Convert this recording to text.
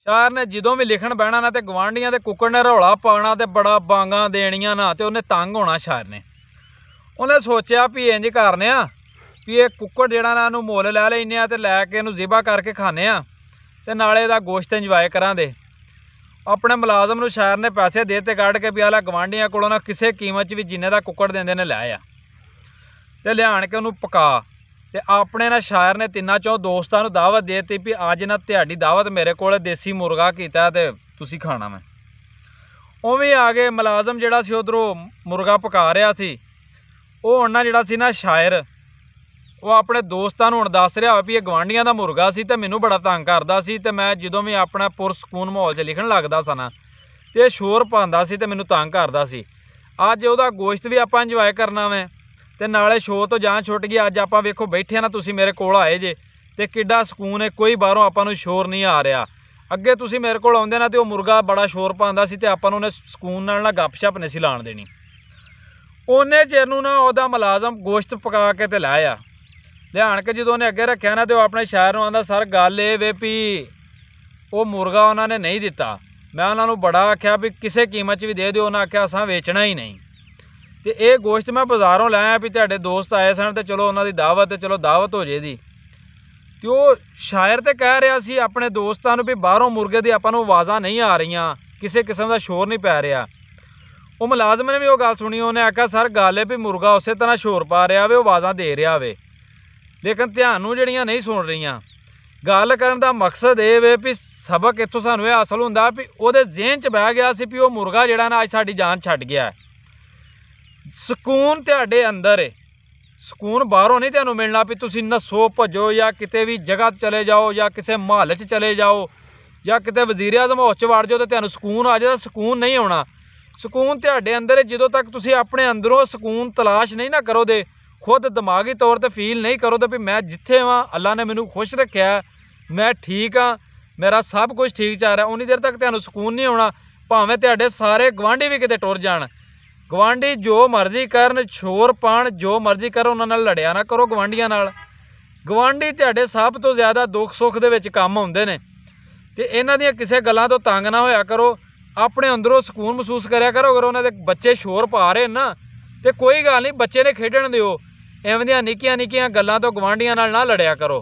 शायर ने जदों भी लिखण बहना ना तो गवांढियां दे कुक्कड़ ने रौला पाना तो बड़ा बांगा देनियां ना तो उन्हें तंग होना। शायर ने उन्हें सोचा भी इंज करने भी ये कुक्कड़ जिहड़ा ना इहनूं मुल लै लैने तो लैके इहनूं ज़िबा करके खाने ते नाले इहदा गोश्त इंजॉय करांदे। अपने मुलाजम नूं शायर ने पैसे दे ते कढ़ के भी आला गवांढियां कोलों ना किसी कीमत भी जिन्ने दा कुक्कड़ देंदे ने लै आ ते लियाण के उहनूं पका ते अपने ना शायर ने तिन्ना चों दोस्तां नूं दावत दे दी भी अज ना तुहाडी दावत मेरे कोल देसी मुर्गा कीता ते तुसीं खाना। मैं उवें आ गए मुलाजम जिहड़ा सी उधरों मुर्गा पका रहा सी वो हुण ना जिहड़ा सी ना शायर वो अपने दोस्तां नूं हुण दस रहा भी ये गवांढियां दा मुर्गा सी ते मैनूं बड़ा तंग करदा सी ते मैं जदों भी अपना पुरसकून माहौल च लिखण लगदा सा ना ते शोर पांदा सी ते मैनूं तंग करदा सी। अज उहदा गोश्त भी आपां इंजॉय करना वैं ते नाले शो तो जान छुट गई। अज आपां वेखो बैठे ना तुसीं मेरे कोल आए जे ते किड्डा सकून है, कोई बाहरों आपां नूं शोर नहीं आ रहा। अगे तुसीं मेरे कोल आउंदे ना ते ओह मुर्गा बड़ा शोर पांदा सी ते आपां नूं उहने सकून नाल ना गपशप नहीं सी लाण देनी। उन्ने चिर नूं ना ओहदा मुलाजम गोश्त पका के ते लाया लियाण के जो उन्हें अगे रखिया ना तो अपने शायर नूं आंदा सर गल ये वे भी वो मुर्गा उन्होंने नहीं दिता। मैं उन्होंने बड़ा आख्या भी किसी कीमत भी दे दो, उन्हें आख्या असां वेचना ही नहीं। तो ये गोश्त मैं बाजारों लाया भी तुहाडे दोस्त आए सन तो चलो उन्होंने दावत चलो दावत हो जाएगी। तो शायर तो कह रहा सी अपने दोस्तों भी बाहरों मुर्गे की आपां नूं आवाज़ां नहीं आ रही, किसी किस्म का शोर नहीं पै रहा। वो मुलाजम ने भी वो गल सुनी, उन्हें आख्या सर गल है भी मुर्गा उस तरह शोर पा रहा वे, आवाज़ां दे रहा वे, लेकिन ध्यान नूं जिहड़ियां नहीं सुन रही। गल करन दा मकसद ये वे भी सबक इत्थों सानूं ये हासल हुंदा भी उहदे ज़हन च बह गया सी भी वो मुर्गा जिहड़ा ना अज साडी जान छड्ड गया है। सकून तुहाडे अंदर है, सकून बाहरों नहीं तुहानूं मिलना भी तुसीं नस्सो भजो या किते भी जगह चले जाओ या किसी महल च चले जाओ या किते वज़ीर आज़म हाउस च वड़ जाओ तो तुहानूं सकून आ जाए। सकून नहीं आउणा, सकून तुहाडे अंदर है। जदों तक तुसीं अपने अंदरों सकून तलाश नहीं ना करो दे, खुद दिमागी तौर पर फील नहीं करो तो भी मैं जिथे वां अल्लाह ने मैनूं खुश रखा, मैं ठीक हाँ, मेरा सब कुछ ठीक चल रहा, उन्नी देर तक तुहानूं सकून नहीं आउणा। भावें तुहाडे सारे गवांढी भी किते टुर जाण, गवांढी जो मर्जी करन, शोर पाण, जो मर्जी करो, उन्हां नाल लड़िया ना करो गवांढियां नाल। गवांढी तुहाडे सब तो ज़्यादा दुख सुख दे विच काम आउंदे ने ते इन्हां दियां किसी गल्लां तो तंग ना होया करो। अपने अंदरों सकून महसूस करया करो। अगर उन्हां दे बच्चे शोर पा रहे ना तो कोई गल नहीं, बच्चे ने खेडण दिओ। इवें दियां निक्कियां निक्कियां गल्लां तो गवांढियां नाल ना लड़िया करो।